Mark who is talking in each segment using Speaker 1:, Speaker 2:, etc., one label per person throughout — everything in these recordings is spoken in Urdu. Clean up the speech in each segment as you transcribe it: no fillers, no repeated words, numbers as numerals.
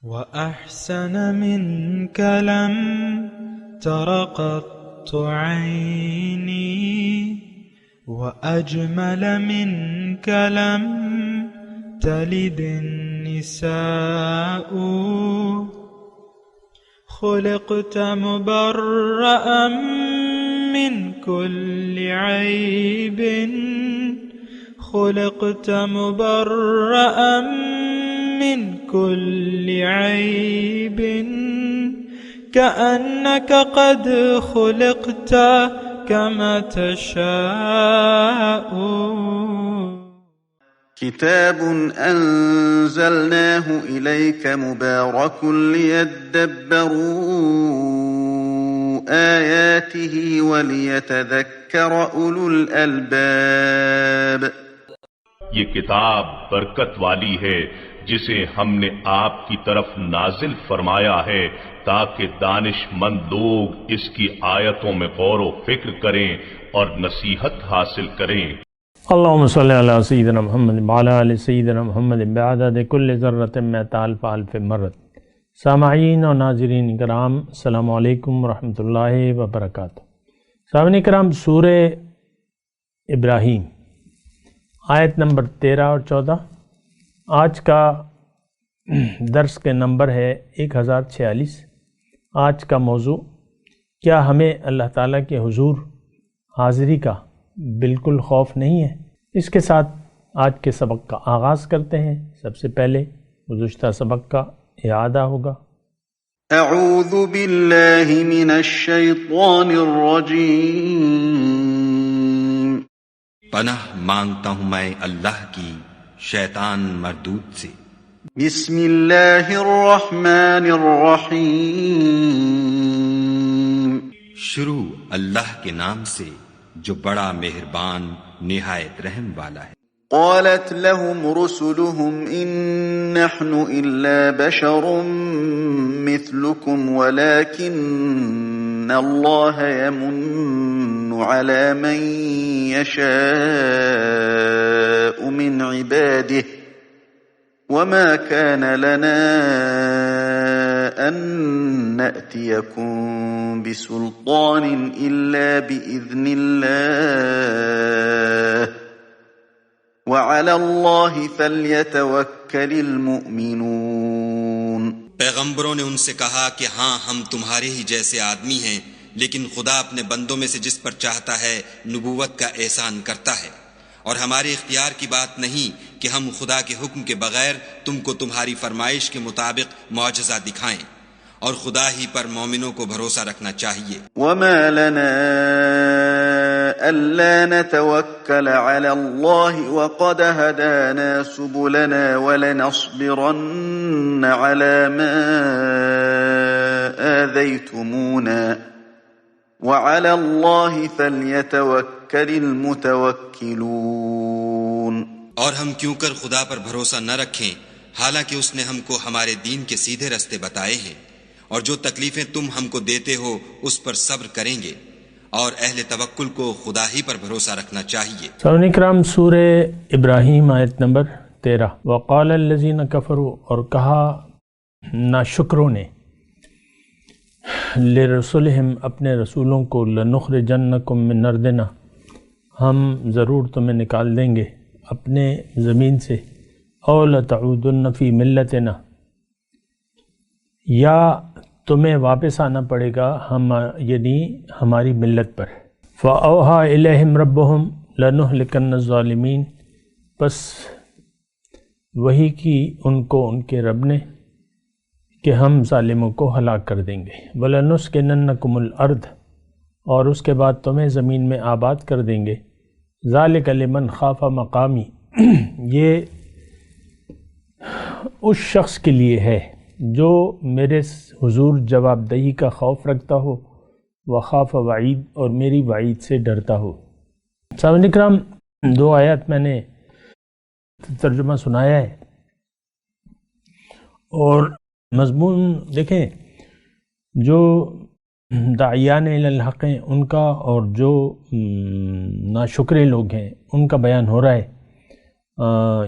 Speaker 1: وأحسن منك لم تر قط عيني، وأجمل منك لم تلد النساء. خلقت مبرأ من كل عيب، خلقت مبرأ من كل عيب، كأنك قد خلقت كما تشاء.
Speaker 2: كتاب أنزلناه إليك مبارك ليدبروا آياته وليتذكر أولو الألباب.
Speaker 3: یہ کتاب برکت والی ہے جسے ہم نے آپ کی طرف نازل فرمایا ہے تاکہ دانش مند لوگ اس کی آیتوں میں غور و فکر کریں اور نصیحت حاصل کریں۔
Speaker 4: اللہم صلی علی سیدنا محمد وعلی آل سیدنا محمد بعدد کل ذرۃ مئۃ الف الف مرۃ۔ سامعین اور ناظرین کرام، السلام علیکم ورحمۃ اللہ وبرکاتہ۔ سامعین کرام، سورہ ابراہیم آیت نمبر 13 اور 14 آج کا درس کے نمبر ہے 1046۔ آج کا موضوع، کیا ہمیں اللہ تعالیٰ کے حضور حاضری کا بالکل خوف نہیں ہے؟ اس کے ساتھ آج کے سبق کا آغاز کرتے ہیں۔ سب سے پہلے گزشتہ سبق کا اعادہ ہوگا۔
Speaker 2: اعوذ باللہ من الشیطان الرجیم۔
Speaker 5: پناہ مانگتا ہوں میں اللہ کی شیطان مردود سے۔
Speaker 2: بسم اللہ الرحمن الرحیم۔
Speaker 5: شروع اللہ کے نام سے جو بڑا مہربان نہایت رحم والا ہے۔
Speaker 2: قالت لهم رسلهم إن نحن إلا بشر مثلكم ولكن الله يمن على من يشاء من عباده وما كان لنا أن نأتيكم بسلطان إلا بإذن الله وعلى الله فليتوكل المؤمنون۔
Speaker 5: پیغمبروں نے ان سے کہا کہ ہاں ہم تمہارے ہی جیسے آدمی ہیں، لیکن خدا اپنے بندوں میں سے جس پر چاہتا ہے نبوت کا احسان کرتا ہے، اور ہمارے اختیار کی بات نہیں کہ ہم خدا کے حکم کے بغیر تم کو تمہاری فرمائش کے مطابق معجزہ دکھائیں، اور خدا ہی پر مومنوں کو بھروسہ رکھنا چاہیے۔
Speaker 2: وما لنا ألا نتوكل على الله وقد هدانا سبلنا ولنصبرن على ما آذيتمونا وعلى الله فليتوكل المتوكلون۔
Speaker 5: اور ہم کیوں کر خدا پر بھروسہ نہ رکھیں حالانکہ اس نے ہم کو ہمارے دین کے سیدھے رستے بتائے ہیں، اور جو تکلیفیں تم ہم کو دیتے ہو اس پر صبر کریں گے، اور اہل توکل کو خدا ہی پر بھروسہ رکھنا چاہیے۔
Speaker 4: سامعین اکرام، سورہ ابراہیم آیت نمبر 13۔ وقال الذین کفروا، اور کہا ناشکروں نے، لرسلہم اپنے رسولوں کو، لنخرجنکم من ارضنا، ہم ضرور تمہیں نکال دیں گے اپنے زمین سے، او لتعودن فی ملتنا، یا تمہیں واپس آنا پڑے گا یعنی ہماری ملت پر۔ فَأَوْحَىٰ إِلَيْهِمْ رَبُّهُمْ لَنُهْلِكَنَّ الظَّالِمِينَ، پس وہی کی ان کو ان کے رب نے کہ ہم ظالموں کو ہلاک کر دیں گے۔ وَلَنُسْكِنَنَّكُمُ الْأَرْضَ، اور اس کے بعد تمہیں زمین میں آباد کر دیں گے۔ ذَلِكَ لِمَنْ خَافَ مَقَامِي، یہ اس شخص کے لیے ہے جو میرے حضور جواب دہی کا خوف رکھتا ہو، وخاف وعید، اور میری وعید سے ڈرتا ہو۔ سامعین اکرام، 2 آیات میں نے ترجمہ سنایا ہے، اور مضمون دیکھیں، جو داعیان الی الحق ہیں ان کا، اور جو ناشکرے لوگ ہیں ان کا بیان ہو رہا ہے۔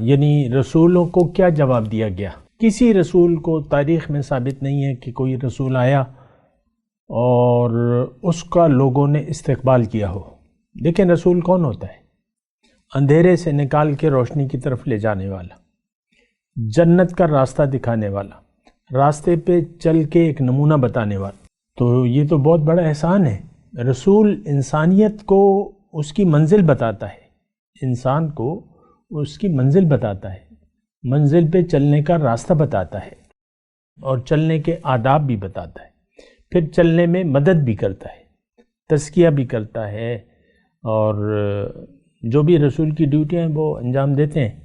Speaker 4: یعنی رسولوں کو کیا جواب دیا گیا کسی رسول کو تاریخ میں ثابت نہیں ہے کہ کوئی رسول آیا اور اس کا لوگوں نے استقبال کیا ہو۔ لیکن رسول کون ہوتا ہے؟ اندھیرے سے نکال کے روشنی کی طرف لے جانے والا، جنت کا راستہ دکھانے والا، راستے پہ چل کے ایک نمونہ بتانے والا۔ تو یہ تو بہت بڑا احسان ہے۔ رسول انسانیت کو اس کی منزل بتاتا ہے، انسان کو اس کی منزل بتاتا ہے، منزل پہ چلنے کا راستہ بتاتا ہے اور چلنے کے آداب بھی بتاتا ہے، پھر چلنے میں مدد بھی کرتا ہے، تزکیہ بھی کرتا ہے، اور جو بھی رسول کی ڈیوٹیاں ہیں وہ انجام دیتے ہیں۔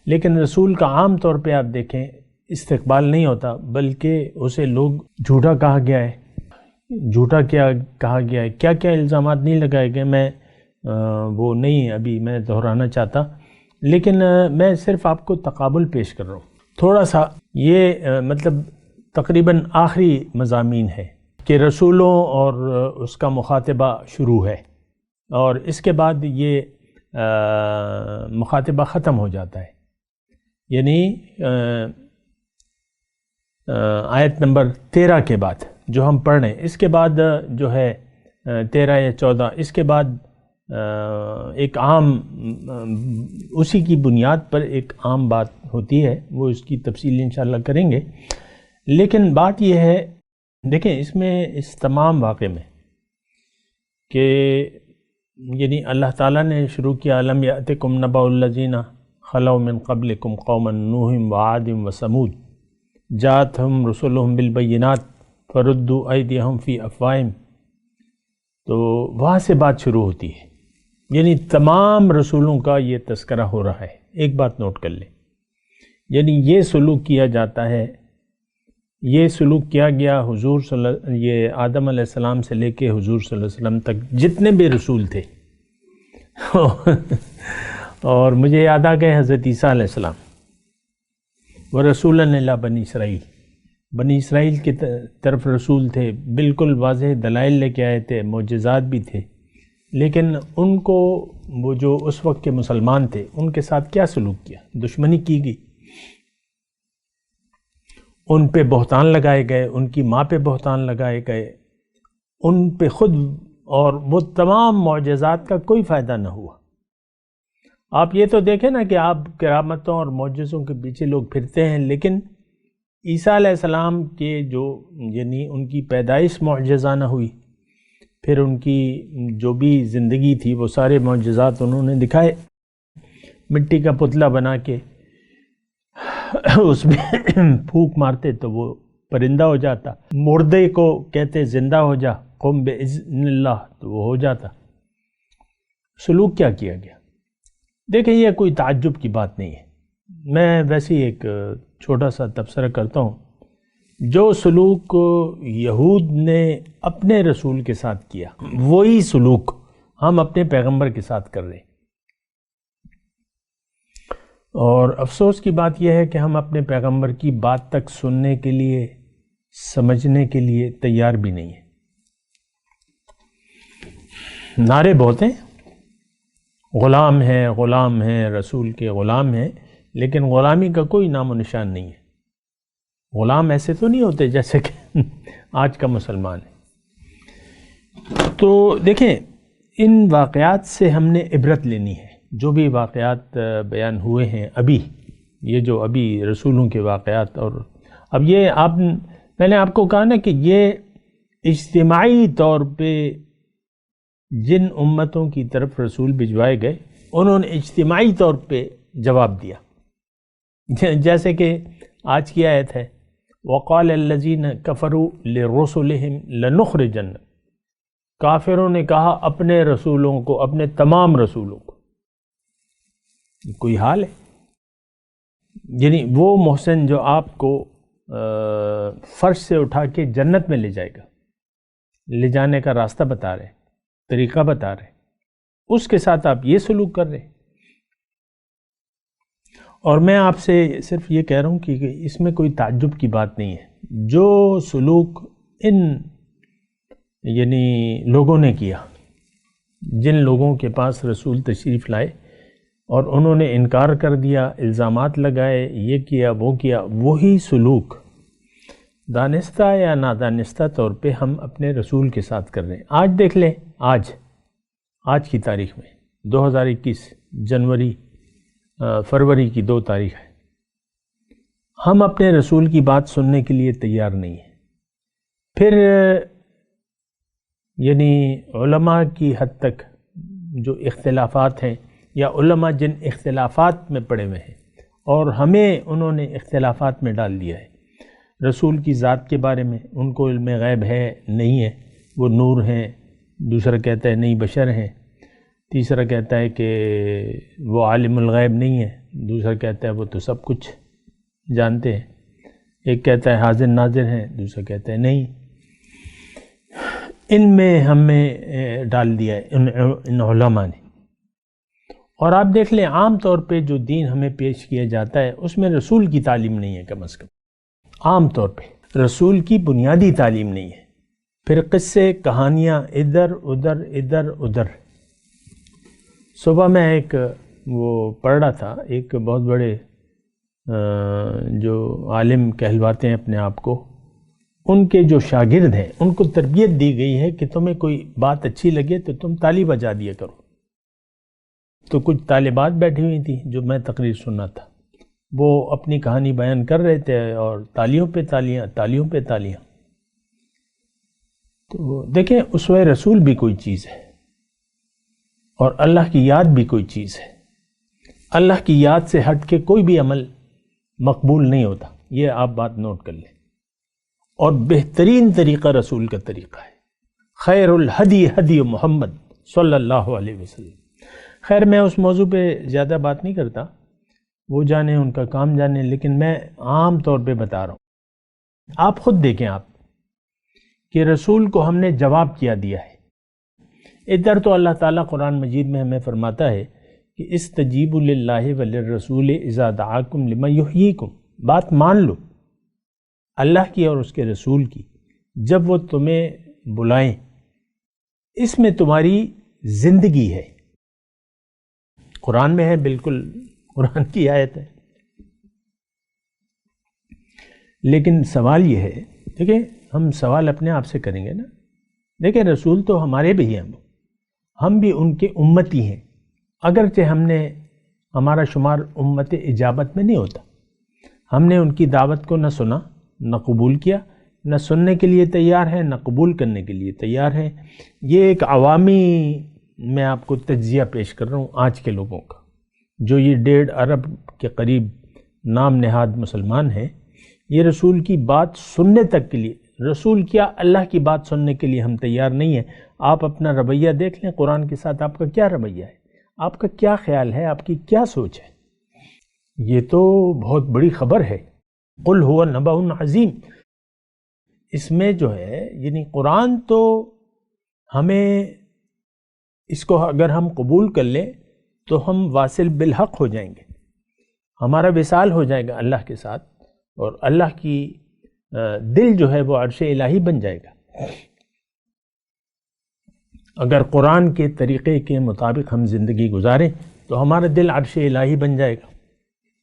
Speaker 4: لیکن رسول کا عام طور پہ آپ دیکھیں استقبال نہیں ہوتا، بلکہ اسے لوگ جھوٹا کہا گیا ہے، جھوٹا کیا کہا گیا ہے، کیا کیا الزامات نہیں لگائے گئے، میں وہ نہیں ابھی میں دہرانا چاہتا، لیکن میں صرف آپ کو تقابل پیش کر رہا ہوں تھوڑا سا۔ یہ مطلب تقریباً آخری مضامین ہے کہ رسولوں اور اس کا مخاطبہ شروع ہے، اور اس کے بعد یہ مخاطبہ ختم ہو جاتا ہے، یعنی آیت نمبر 13 کے بعد جو ہم پڑھ رہے ہیں، اس کے بعد جو ہے 13 یا 14، اس کے بعد ایک عام اسی کی بنیاد پر ایک عام بات ہوتی ہے، وہ اس کی تفصیل انشاءاللہ کریں گے۔ لیکن بات یہ ہے، دیکھیں اس میں اس تمام واقعے میں کہ یعنی اللہ تعالیٰ نے شروع کیا الم یأتکم نبأ الذین خلوا من قبلکم قوم نوح وعاد وثمود جاءتہم رسلہم بالبینات فردوا ایدیہم فی افواہہم، تو وہاں سے بات شروع ہوتی ہے، یعنی تمام رسولوں کا یہ تذکرہ ہو رہا ہے۔ ایک بات نوٹ کر لیں، یعنی یہ سلوک کیا جاتا ہے، یہ سلوک کیا گیا حضور یہ آدم علیہ السلام سے لے کے حضور صلی اللہ علیہ وسلم تک جتنے بھی رسول تھے اور مجھے یاد آ گئے حضرت عیسیٰ علیہ السلام، وَرَسُولًا إِلَىٰ بَنِي اسرائیل، بنی اسرائیل کی طرف رسول تھے، بالکل واضح دلائل لے کے آئے تھے، معجزات بھی تھے، لیکن ان کو وہ جو اس وقت کے مسلمان تھے ان کے ساتھ کیا سلوک کیا؟ دشمنی کی گئی، ان پہ بہتان لگائے گئے، ان کی ماں پہ بہتان لگائے گئے، ان پہ خود، اور وہ تمام معجزات کا کوئی فائدہ نہ ہوا۔ آپ یہ تو دیکھیں نا کہ آپ کرامتوں اور معجزوں کے پیچھے لوگ پھرتے ہیں، لیکن عیسیٰ علیہ السلام کے جو یعنی ان کی پیدائش معجزہ نہ ہوئی، پھر ان کی جو بھی زندگی تھی وہ سارے معجزات انہوں نے دکھائے، مٹی کا پتلا بنا کے اس میں پھونک مارتے تو وہ پرندہ ہو جاتا، مردے کو کہتے زندہ ہو جا قم باذن اللہ تو وہ ہو جاتا۔ سلوک کیا کیا گیا؟ دیکھیں یہ کوئی تعجب کی بات نہیں ہے، میں ویسے ہی ایک چھوٹا سا تبصرہ کرتا ہوں، جو سلوک یہود نے اپنے رسول کے ساتھ کیا وہی سلوک ہم اپنے پیغمبر کے ساتھ کر رہے ہیں، اور افسوس کی بات یہ ہے کہ ہم اپنے پیغمبر کی بات تک سننے کے لیے، سمجھنے کے لیے تیار بھی نہیں ہیں۔ نعرے بہت ہیں، غلام ہیں، غلام ہیں، رسول کے غلام ہیں، لیکن غلامی کا کوئی نام و نشان نہیں ہے۔ غلام ایسے تو نہیں ہوتے جیسے کہ آج کا مسلمان ہے۔ تو دیکھیں ان واقعات سے ہم نے عبرت لینی ہے، جو بھی واقعات بیان ہوئے ہیں ابھی، یہ جو ابھی رسولوں کے واقعات، اور اب یہ میں نے آپ کو کہا نا کہ یہ اجتماعی طور پہ جن امتوں کی طرف رسول بھجوائے گئے انہوں نے اجتماعی طور پہ جواب دیا، جیسے کہ آج کی آیت ہے وَقَالَ الَّذِينَ كَفَرُوا لِرُسُلِهِمْ لَنُخْرِجَنَّ، کافروں نے کہا اپنے رسولوں کو، اپنے تمام رسولوں کو، کوئی حال ہے؟ یعنی وہ محسن جو آپ کو فرش سے اٹھا کے جنت میں لے جائے گا، لے جانے کا راستہ بتا رہے، طریقہ بتا رہے، اس کے ساتھ آپ یہ سلوک کر رہے۔ اور میں آپ سے صرف یہ کہہ رہا ہوں کہ اس میں کوئی تعجب کی بات نہیں ہے، جو سلوک ان یعنی لوگوں نے کیا، جن لوگوں کے پاس رسول تشریف لائے، اور انہوں نے انکار کر دیا، الزامات لگائے، یہ کیا وہ کیا، وہی سلوک دانستہ یا نادانستہ طور پہ ہم اپنے رسول کے ساتھ کر رہے ہیں۔ آج دیکھ لیں، آج کی تاریخ میں 2021 فروری کی 2 تاریخ ہے، ہم اپنے رسول کی بات سننے کے لیے تیار نہیں ہیں۔ پھر یعنی علماء کی حد تک جو اختلافات ہیں، یا علماء جن اختلافات میں پڑے ہوئے ہیں اور ہمیں انہوں نے اختلافات میں ڈال دیا ہے، رسول کی ذات کے بارے میں ان کو علم غیب ہے نہیں ہے، وہ نور ہیں، دوسرا کہتا ہے نہیں بشر ہیں، تیسرا کہتا ہے کہ وہ عالم الغیب نہیں ہے، دوسرا کہتا ہے وہ تو سب کچھ جانتے ہیں، ایک کہتا ہے حاضر ناظر ہیں، دوسرا کہتا ہے نہیں۔ ان میں ہمیں ڈال دیا ہے ان علماء نے۔ اور آپ دیکھ لیں، عام طور پہ جو دین ہمیں پیش کیا جاتا ہے اس میں رسول کی تعلیم نہیں ہے، کم از کم عام طور پہ رسول کی بنیادی تعلیم نہیں ہے۔ پھر قصے کہانیاں ادھر ادھر۔ صبح میں ایک وہ پڑھ رہا تھا، ایک بہت بڑے جو عالم کہلواتے ہیں اپنے آپ کو، ان کے جو شاگرد ہیں ان کو تربیت دی گئی ہے کہ تمہیں کوئی بات اچھی لگے تو تم تالی بجا دیا کرو۔ تو کچھ طالبات بیٹھی ہوئی تھیں جو میں تقریر سننا تھا، وہ اپنی کہانی بیان کر رہے تھے اور تالیوں پہ تالیاں۔ تو دیکھیں، اسوہ رسول بھی کوئی چیز ہے اور اللہ کی یاد بھی کوئی چیز ہے۔ اللہ کی یاد سے ہٹ کے کوئی بھی عمل مقبول نہیں ہوتا، یہ آپ بات نوٹ کر لیں۔ اور بہترین طریقہ رسول کا طریقہ ہے، خیر الہدی ہدی محمد صلی اللہ علیہ وسلم۔ خیر، میں اس موضوع پہ زیادہ بات نہیں کرتا، وہ جانے ان کا کام جانے، لیکن میں عام طور پہ بتا رہا ہوں۔ آپ خود دیکھیں آپ کہ رسول کو ہم نے جواب کیا دیا ہے۔ ادھر تو اللہ تعالیٰ قرآن مجید میں ہمیں فرماتا ہے کہ استجیبوا للہ وللرسول اذا دعاکم لما یحییکم، بات مان لو اللہ کی اور اس کے رسول کی جب وہ تمہیں بلائیں، اس میں تمہاری زندگی ہے۔ قرآن میں ہے، بالکل قرآن کی آیت ہے۔ لیکن سوال یہ ہے، دیکھیں ہم سوال اپنے آپ سے کریں گے نا، دیکھیں رسول تو ہمارے بھی ہیں، ہم بھی ان کے امتی ہیں، اگرچہ ہمارا شمار امت اجابت میں نہیں ہوتا، ہم نے ان کی دعوت کو نہ سنا نہ قبول کیا، نہ سننے کے لیے تیار ہیں نہ قبول کرنے کے لیے تیار ہیں۔ یہ ایک عوامی میں آپ کو تجزیہ پیش کر رہا ہوں آج کے لوگوں کا، جو یہ 1.5 ارب کے قریب نام نہاد مسلمان ہیں۔ یہ رسول کی بات سننے تک کے لیے، رسول کیا اللہ کی بات سننے کے لیے ہم تیار نہیں ہیں۔ آپ اپنا رویہ دیکھ لیں، قرآن کے ساتھ آپ کا کیا رویہ ہے، آپ کا کیا خیال ہے، آپ کی کیا سوچ ہے۔ یہ تو بہت بڑی خبر ہے، قل هو نبأ عظیم۔ اس میں جو ہے یعنی قرآن تو ہمیں، اس کو اگر ہم قبول کر لیں تو ہم واصل بالحق ہو جائیں گے، ہمارا وصال ہو جائے گا اللہ کے ساتھ، اور اللہ کی دل جو ہے وہ عرش الہی بن جائے گا۔ اگر قرآن کے طریقے کے مطابق ہم زندگی گزاریں تو ہمارا دل عرش الہی بن جائے گا۔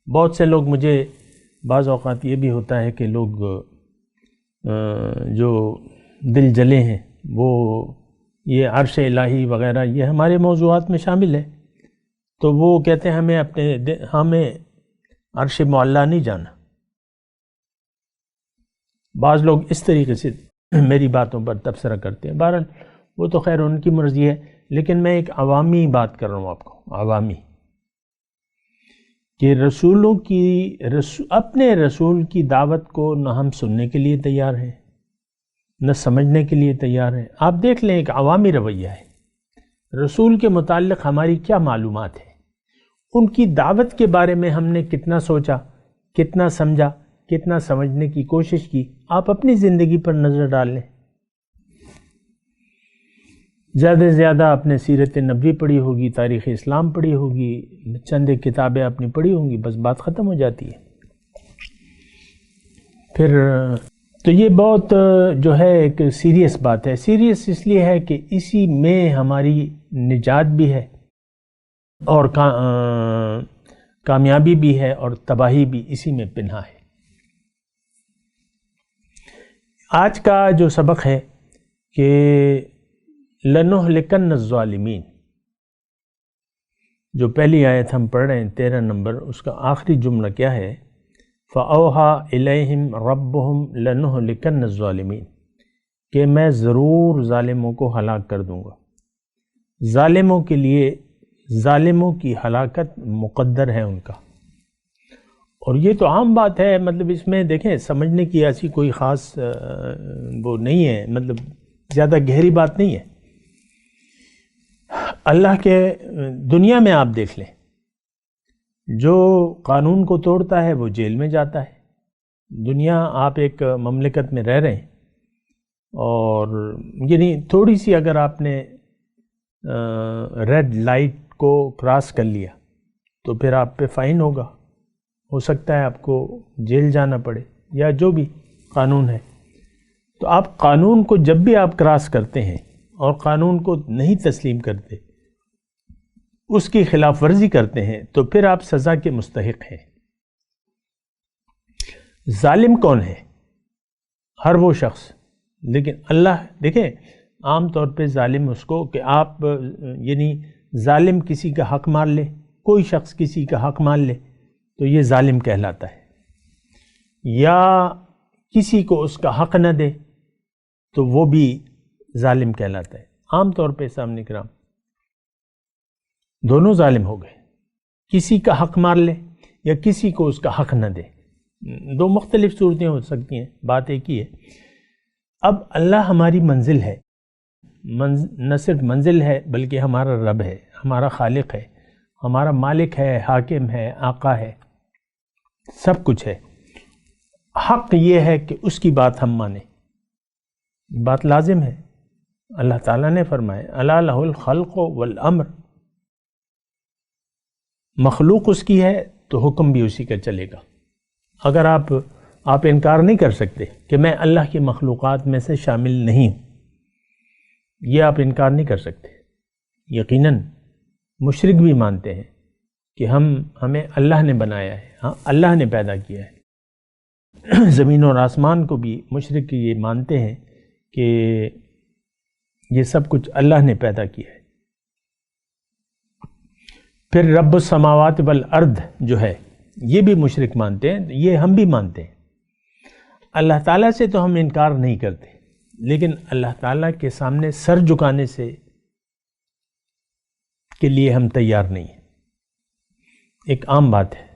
Speaker 4: بہت سے لوگ، مجھے بعض اوقات یہ بھی ہوتا ہے کہ لوگ جو دل جلے ہیں وہ یہ عرش الہی وغیرہ یہ ہمارے موضوعات میں شامل ہے، تو وہ کہتے ہیں ہمیں عرش معلیٰ نہیں جانا۔ بعض لوگ اس طریقے سے میری باتوں پر تبصرہ کرتے ہیں، بہرحال وہ تو خیر ان کی مرضی ہے، لیکن میں ایک عوامی بات کر رہا ہوں آپ کو، عوامی، کہ اپنے رسول کی دعوت کو نہ ہم سننے کے لیے تیار ہیں نہ سمجھنے کے لیے تیار ہیں۔ آپ دیکھ لیں، ایک عوامی رویہ ہے۔ رسول کے متعلق ہماری کیا معلومات ہے، ان کی دعوت کے بارے میں ہم نے کتنا سوچا، کتنا سمجھا، کتنا سمجھنے کی کوشش کی، آپ اپنی زندگی پر نظر ڈال لیں۔ زیادہ سے زیادہ اپنے سیرت نبوی پڑھی ہوگی، تاریخ اسلام پڑھی ہوگی، چند کتابیں اپنی پڑھی ہوں گی، بس بات ختم ہو جاتی ہے۔ پھر تو یہ بہت جو ہے ایک سیریس بات ہے۔ سیریس اس لیے ہے کہ اسی میں ہماری نجات بھی ہے، اور کامیابی بھی ہے اور تباہی بھی اسی میں پنہا ہے۔ آج کا جو سبق ہے کہ لَنُهْلِكَنَّ الظَّالِمِينَ، جو پہلی آیت ہم پڑھ رہے ہیں 13 نمبر، اس کا آخری جملہ کیا ہے؟ فَأَوْحَى إِلَيْهِمْ رَبُّهُمْ لَنُهْلِكَنَّ الظَّالِمِينَ، کہ میں ضرور ظالموں کو ہلاک کر دوں گا۔ ظالموں کے لیے ظالموں کی ہلاکت مقدر ہے ان کا، اور یہ تو عام بات ہے، مطلب اس میں دیکھیں سمجھنے کی ایسی کوئی خاص وہ نہیں ہے، مطلب زیادہ گہری بات نہیں ہے۔ اللہ کے دنیا میں آپ دیکھ لیں، جو قانون کو توڑتا ہے وہ جیل میں جاتا ہے۔ دنیا آپ ایک مملکت میں رہ رہے ہیں اور یعنی تھوڑی سی اگر آپ نے ریڈ لائٹ کو کراس کر لیا تو پھر آپ پہ فائن ہوگا، ہو سکتا ہے آپ کو جیل جانا پڑے یا جو بھی قانون ہے۔ تو آپ قانون کو جب بھی آپ کراس کرتے ہیں اور قانون کو نہیں تسلیم کرتے، اس کی خلاف ورزی کرتے ہیں، تو پھر آپ سزا کے مستحق ہیں۔ ظالم کون ہے؟ ہر وہ شخص، لیکن اللہ دیکھیں عام طور پہ ظالم اس کو کہ آپ یعنی ظالم کسی کا حق مان لے، کوئی شخص کسی کا حق مان لے تو یہ ظالم کہلاتا ہے، یا کسی کو اس کا حق نہ دے تو وہ بھی ظالم کہلاتا ہے۔ عام طور پہ سامنے کرام دونوں ظالم ہو گئے، کسی کا حق مار لے یا کسی کو اس کا حق نہ دے، دو مختلف صورتیں ہو سکتی ہیں، بات ایک ہی ہے۔ اب اللہ ہماری منزل ہے، نہ صرف منزل ہے بلکہ ہمارا رب ہے، ہمارا خالق ہے، ہمارا مالک ہے، حاکم ہے، آقا ہے، سب کچھ ہے۔ حق یہ ہے کہ اس کی بات ہم مانیں، بات لازم ہے۔ اللہ تعالیٰ نے فرمایا الا لہ الخلق والامر، مخلوق اس کی ہے تو حکم بھی اسی کا چلے گا۔ اگر آپ انکار نہیں کر سکتے کہ میں اللہ کی مخلوقات میں سے شامل نہیں ہوں، یہ آپ انکار نہیں کر سکتے۔ یقیناً مشرک بھی مانتے ہیں کہ ہمیں اللہ نے بنایا ہے، ہاں اللہ نے پیدا کیا ہے۔ زمین اور آسمان کو بھی مشرک یہ مانتے ہیں کہ یہ سب کچھ اللہ نے پیدا کیا ہے۔ پھر رب السماوات والارض جو ہے یہ بھی مشرک مانتے ہیں، یہ ہم بھی مانتے ہیں۔ اللہ تعالیٰ سے تو ہم انکار نہیں کرتے، لیکن اللہ تعالیٰ کے سامنے سر جھکانے سے کے لیے ہم تیار نہیں ہیں۔ ایک عام بات ہے،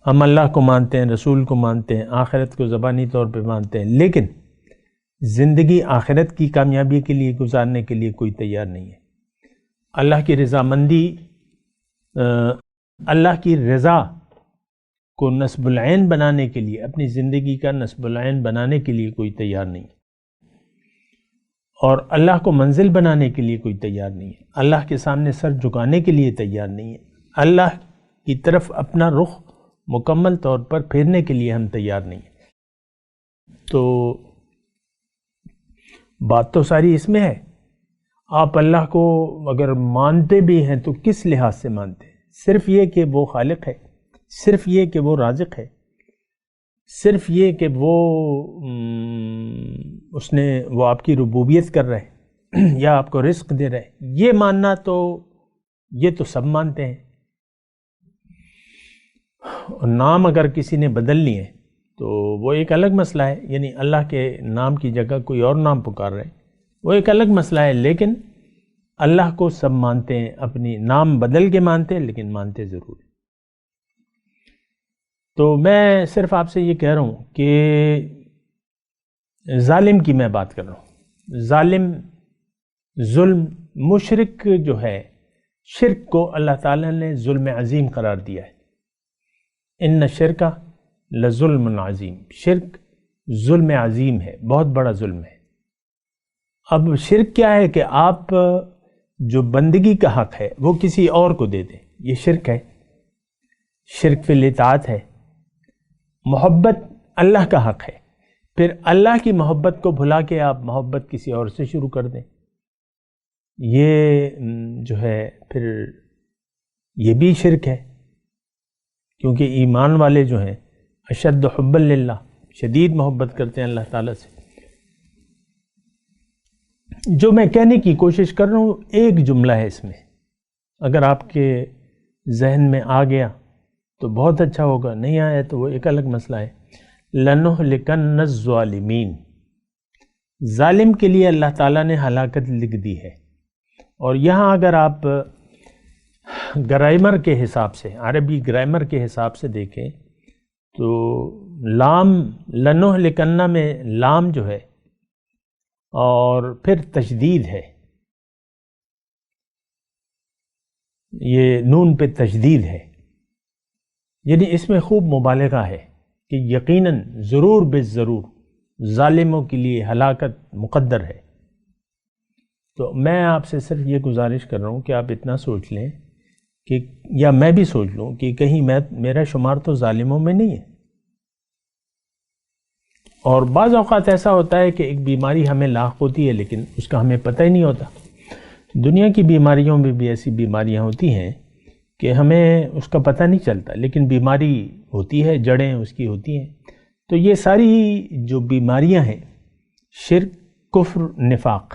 Speaker 4: ہم اللہ کو مانتے ہیں، رسول کو مانتے ہیں، آخرت کو زبانی طور پہ مانتے ہیں، لیکن زندگی آخرت کی کامیابی کے لیے گزارنے کے لیے کوئی تیار نہیں ہے۔ اللہ کی رضامندی، اللہ کی رضا کو نصب العین بنانے کے لیے، اپنی زندگی کا نصب العین بنانے کے لیے کوئی تیار نہیں ہے، اور اللہ کو منزل بنانے کے لیے کوئی تیار نہیں ہے، اللہ کے سامنے سر جھکانے کے لیے تیار نہیں ہے، اللہ کی طرف اپنا رخ مکمل طور پر پھیرنے کے لیے ہم تیار نہیں ہیں۔ تو بات تو ساری اس میں ہے، آپ اللہ کو اگر مانتے بھی ہیں تو کس لحاظ سے مانتے ہیں؟ صرف یہ کہ وہ خالق ہے، صرف یہ کہ وہ رازق ہے، صرف یہ کہ وہ آپ کی ربوبیت کر رہے یا آپ کو رزق دے رہے، یہ ماننا تو یہ تو سب مانتے ہیں۔ اور نام اگر کسی نے بدل لیے تو وہ ایک الگ مسئلہ ہے، یعنی اللہ کے نام کی جگہ کوئی اور نام پکار رہے ہیں، وہ ایک الگ مسئلہ ہے، لیکن اللہ کو سب مانتے ہیں، اپنی نام بدل کے مانتے ہیں لیکن مانتے ضرور۔ تو میں صرف آپ سے یہ کہہ رہا ہوں کہ ظالم کی میں بات کر رہا ہوں، ظالم، ظلم، مشرک جو ہے، شرک کو اللہ تعالیٰ نے ظلم عظیم قرار دیا ہے۔ ان الشرک لظلم عظیم، شرک ظلم عظیم ہے، بہت بڑا ظلم ہے۔ اب شرک کیا ہے کہ آپ جو بندگی کا حق ہے وہ کسی اور کو دے دیں، یہ شرک ہے۔ شرک فی الاطاعت ہے۔ محبت اللہ کا حق ہے، پھر اللہ کی محبت کو بھلا کے آپ محبت کسی اور سے شروع کر دیں، یہ جو ہے پھر یہ بھی شرک ہے، کیونکہ ایمان والے جو ہیں اشد حبا للہ، شدید محبت کرتے ہیں اللہ تعالیٰ سے۔ جو میں کہنے کی کوشش کر رہا ہوں ایک جملہ ہے اس میں، اگر آپ کے ذہن میں آ گیا تو بہت اچھا ہوگا، نہیں آیا تو وہ ایک الگ مسئلہ ہے۔ لَنُهْلِكَنَّ الظَّالِمِينَ، ظالم کے لیے اللہ تعالیٰ نے ہلاکت لکھ دی ہے۔ اور یہاں اگر آپ گرامر کے حساب سے، عربی گرامر کے حساب سے دیکھیں تو لام لَنُهْلِكَنَّ میں لام جو ہے اور پھر تشدید ہے، یہ نون پہ تشدید ہے، یعنی اس میں خوب مبالغہ ہے کہ یقیناً ضرور بالضرور ظالموں کے لیے ہلاکت مقدر ہے۔ تو میں آپ سے صرف یہ گزارش کر رہا ہوں کہ آپ اتنا سوچ لیں کہ، یا میں بھی سوچ لوں کہ کہیں میرا شمار تو ظالموں میں نہیں ہے۔ اور بعض اوقات ایسا ہوتا ہے کہ ایک بیماری ہمیں لاحق ہوتی ہے لیکن اس کا ہمیں پتہ ہی نہیں ہوتا۔ دنیا کی بیماریوں میں بھی ایسی بیماریاں ہوتی ہیں کہ ہمیں اس کا پتہ نہیں چلتا، لیکن بیماری ہوتی ہے، جڑیں اس کی ہوتی ہیں۔ تو یہ ساری جو بیماریاں ہیں، شرک، کفر، نفاق،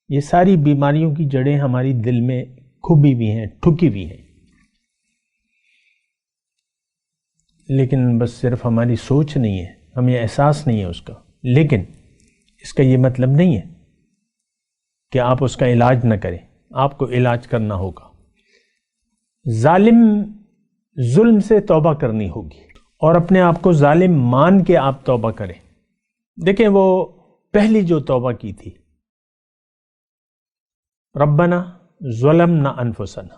Speaker 4: یہ ساری بیماریوں کی جڑیں ہماری دل میں کھبی بھی ہیں، ٹھکی بھی ہیں، لیکن بس صرف ہماری سوچ نہیں ہے، ہمیں احساس نہیں ہے اس کا۔ لیکن اس کا یہ مطلب نہیں ہے کہ آپ اس کا علاج نہ کریں، آپ کو علاج کرنا ہوگا۔ ظلم سے توبہ کرنی ہوگی اور اپنے آپ کو ظالم مان کے آپ توبہ کریں۔ دیکھیں وہ پہلی جو توبہ کی تھی، ربنا ظلمنا انفسنا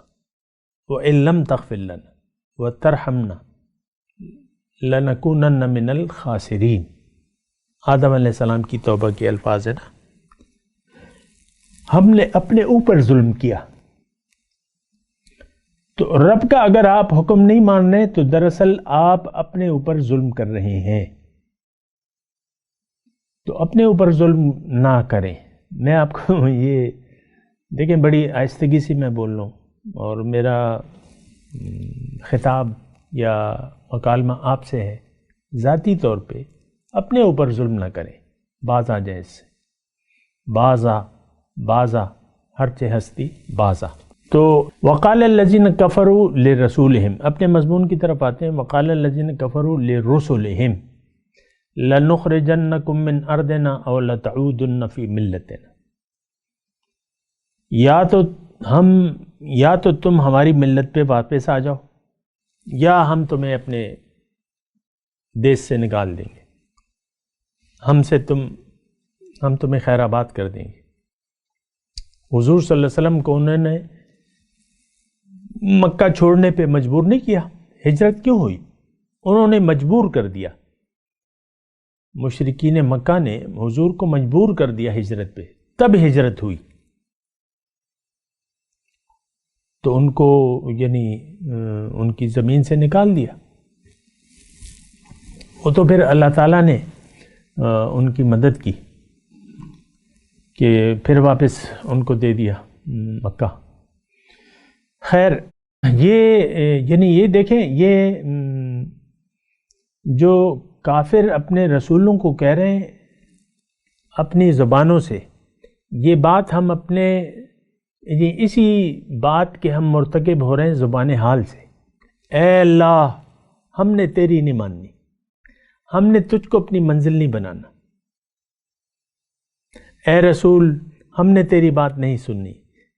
Speaker 4: وان لم تغفر لنا وترحمنا لنکونن من الخاسرین، آدم علیہ السلام کی توبہ کے الفاظ ہیں نا، ہم نے اپنے اوپر ظلم کیا۔ تو رب کا اگر آپ حکم نہیں مان رہے تو دراصل آپ اپنے اوپر ظلم کر رہے ہیں۔ تو اپنے اوپر ظلم نہ کریں۔ میں آپ کو یہ دیکھیں، بڑی آہستگی سے میں بول رہا ہوں اور میرا خطاب یا مکالمہ آپ سے ہے، ذاتی طور پہ اپنے اوپر ظلم نہ کریں، باز آ جائے اس سے، بازا ہر چہ ہستی بازا۔ تو وقال الذین کفروا لرسولہم، اپنے مضمون کی طرف آتے ہیں۔ وقال الذین کفروا لرسلہم لنخرجنکم من ارضنا او لتعودن فی ملتنا، یا تو تم ہماری ملت پہ واپس آ جاؤ یا ہم تمہیں اپنے دیش سے نکال دیں گے، ہم تمہیں خیر آباد کر دیں گے۔ حضور صلی اللہ علیہ وسلم کو انہوں نے مکہ چھوڑنے پہ مجبور نہیں کیا۔ ہجرت کیوں ہوئی؟ انہوں نے مجبور کر دیا، مشرکین مکہ نے حضور کو مجبور کر دیا ہجرت پہ، تب ہجرت ہوئی۔ تو ان کو یعنی ان کی زمین سے نکال دیا، وہ تو پھر اللہ تعالیٰ نے ان کی مدد کی کہ پھر واپس ان کو دے دیا مکہ۔ خیر، یہ دیکھیں، یہ جو کافر اپنے رسولوں کو کہہ رہے ہیں اپنی زبانوں سے، یہ بات ہم اپنے اسی بات کے ہم مرتکب ہو رہے ہیں زبان حال سے۔ اے اللہ، ہم نے تیری نہیں ماننی، ہم نے تجھ کو اپنی منزل نہیں بنانا۔ اے رسول، ہم نے تیری بات نہیں سننی،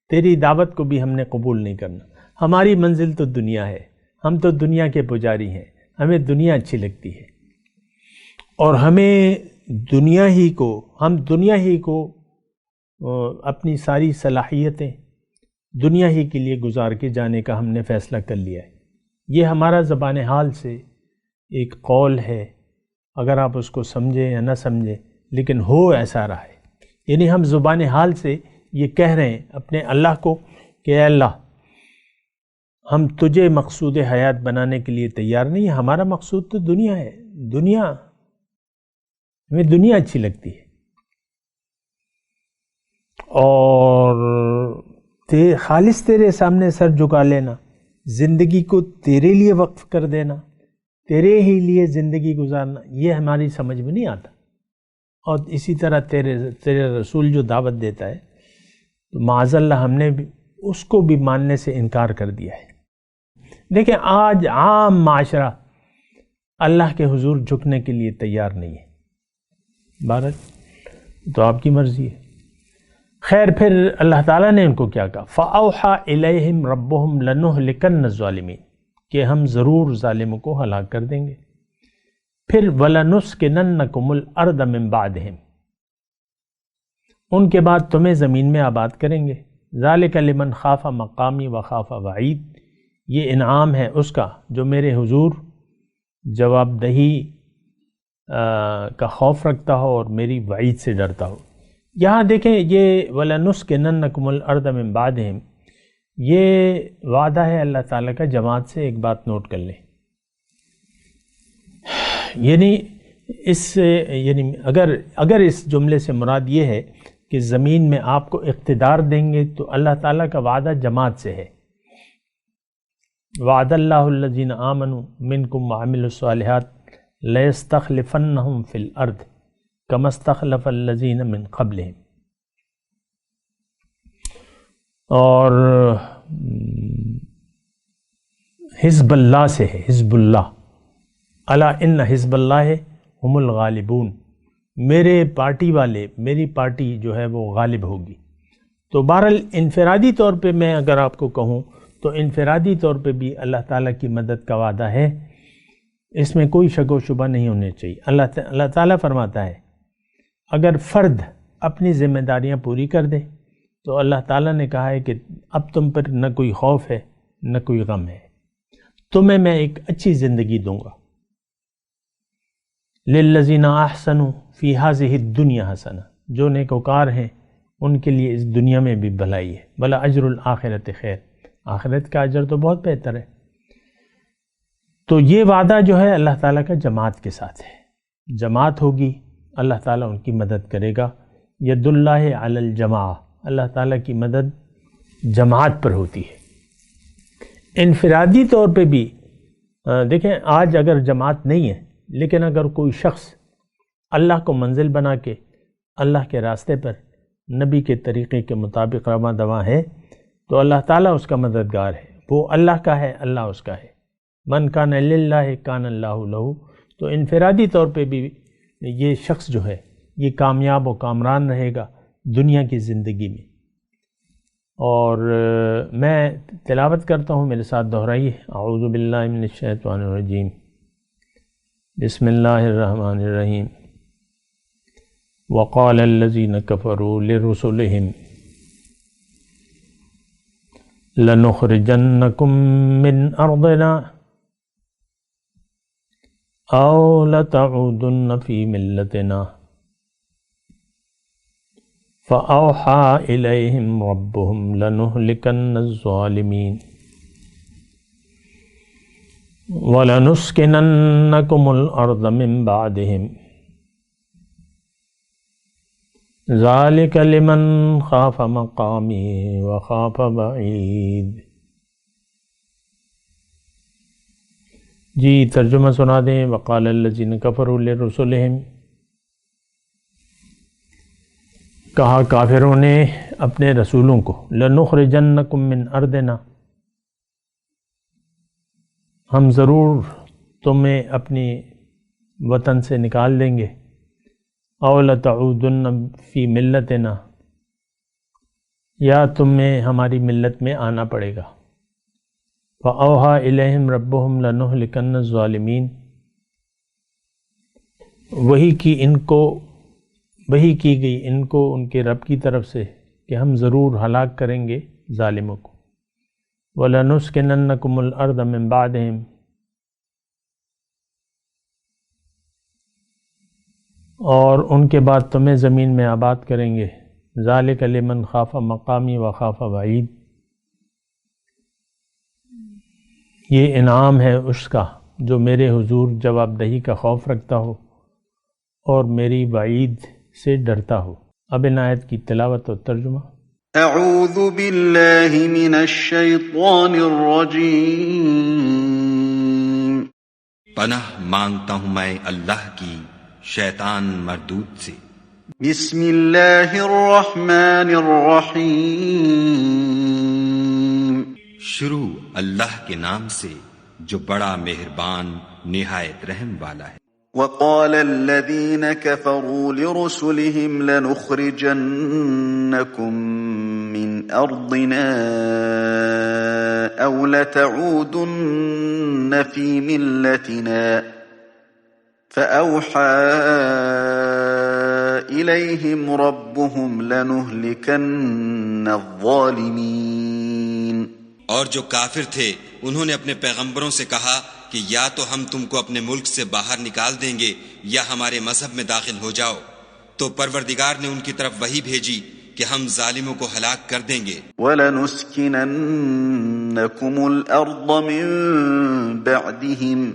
Speaker 4: تیری دعوت کو بھی ہم نے قبول نہیں کرنا۔ ہماری منزل تو دنیا ہے، ہم تو دنیا کے پجاری ہیں، ہمیں دنیا اچھی لگتی ہے اور ہمیں دنیا ہی کو اپنی ساری صلاحیتیں دنیا ہی کے لیے گزار کے جانے کا ہم نے فیصلہ کر لیا ہے۔ یہ ہمارا زبان حال سے ایک قول ہے، اگر آپ اس کو سمجھیں یا نہ سمجھیں، لیکن ہو ایسا رہا ہے۔ یعنی ہم زبان حال سے یہ کہہ رہے ہیں اپنے اللہ کو کہ اے اللہ، ہم تجھے مقصود حیات بنانے کے لیے تیار نہیں ہیں، ہمارا مقصود تو دنیا ہے، ہمیں دنیا اچھی لگتی ہے، اور خالص تیرے سامنے سر جھکا لینا زندگی کو تیرے لیے وقف کر دینا، تیرے ہی لیے زندگی گزارنا، یہ ہماری سمجھ میں نہیں آتا۔ اور اسی طرح تیرے رسول جو دعوت دیتا ہے تو معاذ اللہ ہم نے بھی اس کو بھی ماننے سے انکار کر دیا ہے۔ دیکھیں آج عام معاشرہ اللہ کے حضور جھکنے کے لیے تیار نہیں ہے، بہرحال تو آپ کی مرضی ہے۔ خیر پھر اللہ تعالیٰ نے ان کو کیا کہا؟ فَأَوْحَى إِلَيْهِمْ رَبُّهُمْ لَنُهْلِكَنَّ الظَّالِمِينَ، کہ ہم ضرور ظالموں کو ہلاک کر دیں گے۔ پھر وَلَنُسْكِنَنَّكُمُ الْأَرْضَ مِن بَعْدِهِمْ، ان کے بعد تمہیں زمین میں آباد کریں گے۔ ذَلِكَ لِمَنْ خَافَ مَقَامِي وَخَافَ وَعِيدِ، یہ انعام ہے اس کا جو میرے حضور جواب دہی کا خوف رکھتا ہو اور میری وعید سے ڈرتا ہو۔ یہاں دیکھیں یہ وَلَنُسْكِنَنَّكُمُ الْأَرْضَ مِن بَعْدِهِمْ، یہ وعدہ ہے اللہ تعالیٰ کا جماعت سے۔ ایک بات نوٹ کر لیں، یعنی اگر اس جملے سے مراد یہ ہے کہ زمین میں آپ کو اقتدار دیں گے تو اللہ تعالیٰ کا وعدہ جماعت سے ہے۔ وعد اللہ الذین آمنوا منکم وعملوا الصالحات لَيَسْتَخْلِفَنَّهُمْ فِي الْأَرْضِ كَمَا اسْتَخْلَفَ الَّذِينَ مِن قَبْلِهِمْ، اور حزب اللہ سے ہے، حزب اللہ، الا ان حزب اللہ ہم الغالبون، میرے پارٹی والے، میری پارٹی جو ہے وہ غالب ہوگی۔ تو بہرحال انفرادی طور پہ میں اگر آپ کو کہوں تو انفرادی طور پہ بھی اللہ تعالیٰ کی مدد کا وعدہ ہے، اس میں کوئی شک و شبہ نہیں ہونے چاہیے۔ اللہ تعالیٰ فرماتا ہے اگر فرد اپنی ذمہ داریاں پوری کر دے تو اللہ تعالیٰ نے کہا ہے کہ اب تم پر نہ کوئی خوف ہے نہ کوئی غم ہے، تمہیں میں ایک اچھی زندگی دوں گا۔ للذین احسنوا فی ہذہ الدنیا حسنہ، جو نیکوکار ہیں ان کے لیے اس دنیا میں بھی بھلائی ہے، بلا اجر الآخرۃ خیر، آخرت کا اجر تو بہت بہتر ہے۔ تو یہ وعدہ جو ہے اللہ تعالیٰ کا جماعت کے ساتھ ہے، جماعت ہوگی اللہ تعالیٰ ان کی مدد کرے گا۔ ید اللہ علی الجماع، اللہ تعالیٰ کی مدد جماعت پر ہوتی ہے۔ انفرادی طور پہ بھی دیکھیں آج اگر جماعت نہیں ہے لیکن اگر کوئی شخص اللہ کو منزل بنا کے اللہ کے راستے پر نبی کے طریقے کے مطابق رواں دواں ہے تو اللہ تعالیٰ اس کا مددگار ہے، وہ اللہ کا ہے، اللہ اس کا ہے۔ من کان للہ کان اللہ لہ، تو انفرادی طور پہ بھی یہ شخص جو ہے یہ کامیاب و کامران رہے گا دنیا کی زندگی میں۔ اور میں تلاوت کرتا ہوں، میرے ساتھ دہرائیے، اعوذ باللہ من الشیطان الرجیم، بسم اللہ الرحمن الرحیم۔ وقال الذین کفروا لرسلہم لنخرجنکم من ارضنا او لتعودن فی ملتنا فأوحى إليهم ربهم لنهلكن الظالمين وَلَنُسْكِنَنَّكُمُ الْأَرْضَ مِن بَعْدِهِمْ ذَلِكَ لِمَنْ خَافَ مَقَامِي وَخَافَ وَعِيدِ۔ جی ترجمہ سنا دیں۔ وَقَالَ الَّذِينَ كَفَرُوا لِرُسُلِهِمْ، کہا کافروں نے اپنے رسولوں کو، لَنُخْرِجَنَّكُم مِّنْ أَرْضِنَا، ہم ضرور تمہیں اپنی وطن سے نکال دیں گے، اَوْ لَتَعُودُنَّ فِي مِلَّتِنَا، یا تمہیں ہماری ملت میں آنا پڑے گا۔ فَأَوْحَى إِلَيْهِمْ رَبُّهُمْ لَنُهْلِكَنَّ الظَّالِمِينَ، وحی کی گئی ان کو ان کے رب کی طرف سے کہ ہم ضرور ہلاک کریں گے ظالموں کو۔ وَلَنُسْكِنَنَّكُمُ الْأَرْضَ مِن بَعْدِهِمْ، اور ان کے بعد تمہیں زمین میں آباد کریں گے۔ ذَلِكَ لِمَنْ خَافَ مَقَامِي وَخَافَ وَعِيدِ، یہ انعام ہے اس کا جو میرے حضور جواب دہی کا خوف رکھتا ہو اور میری وعید سے ڈرتا ہو۔ اب ان آیت کی تلاوت و ترجمہ۔
Speaker 2: اعوذ باللہ من الشیطان الرجیم
Speaker 5: پناہ مانگتا ہوں میں اللہ کی شیطان مردود سے۔
Speaker 2: بسم اللہ الرحمن الرحیم
Speaker 5: شروع اللہ کے نام سے جو بڑا مہربان نہایت رحم والا ہے۔
Speaker 2: وقال الذين كفروا لرسلهم لنخرجنكم من أرضنا أو لتعودن في ملتنا فأوحى إليهم ربهم لنهلكن الظالمين۔
Speaker 5: اور جو کافر تھے انہوں نے اپنے پیغمبروں سے کہا کہ یا تو ہم تم کو اپنے ملک سے باہر نکال دیں گے یا ہمارے مذہب میں داخل ہو جاؤ، تو پروردگار نے ان کی طرف وحی بھیجی کہ ہم ظالموں کو ہلاک کر دیں گے۔
Speaker 2: وَلَنُسْكِنَنَّكُمُ الْأَرْضَ مِنْ بَعْدِهِمْ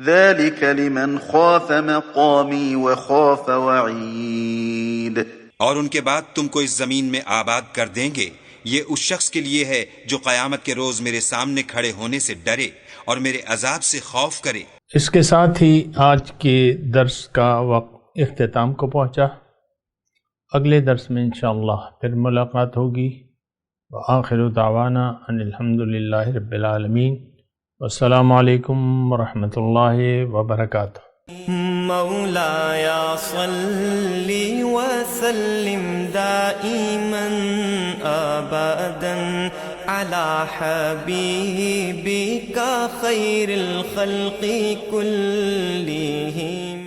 Speaker 2: ذَلِكَ لِمَنْ خَافَ مَقَامِي وَخَافَ وَعِيدِ۔
Speaker 5: اور ان کے بعد تم کو اس زمین میں آباد کر دیں گے، یہ اس شخص کے لیے ہے جو قیامت کے روز میرے سامنے کھڑے ہونے سے ڈرے اور میرے عذاب سے خوف کرے۔
Speaker 4: اس کے ساتھ ہی آج کے درس کا وقت اختتام کو پہنچا۔ اگلے درس میں انشاءاللہ پھر ملاقات ہوگی۔ وآخر دعوانا ان الحمدللہ رب العالمین، والسلام علیکم ورحمۃ اللہ وبرکاتہ۔
Speaker 6: مولاي صل وسلم دائما أبدا على حبيبك خير الخلق كلهم۔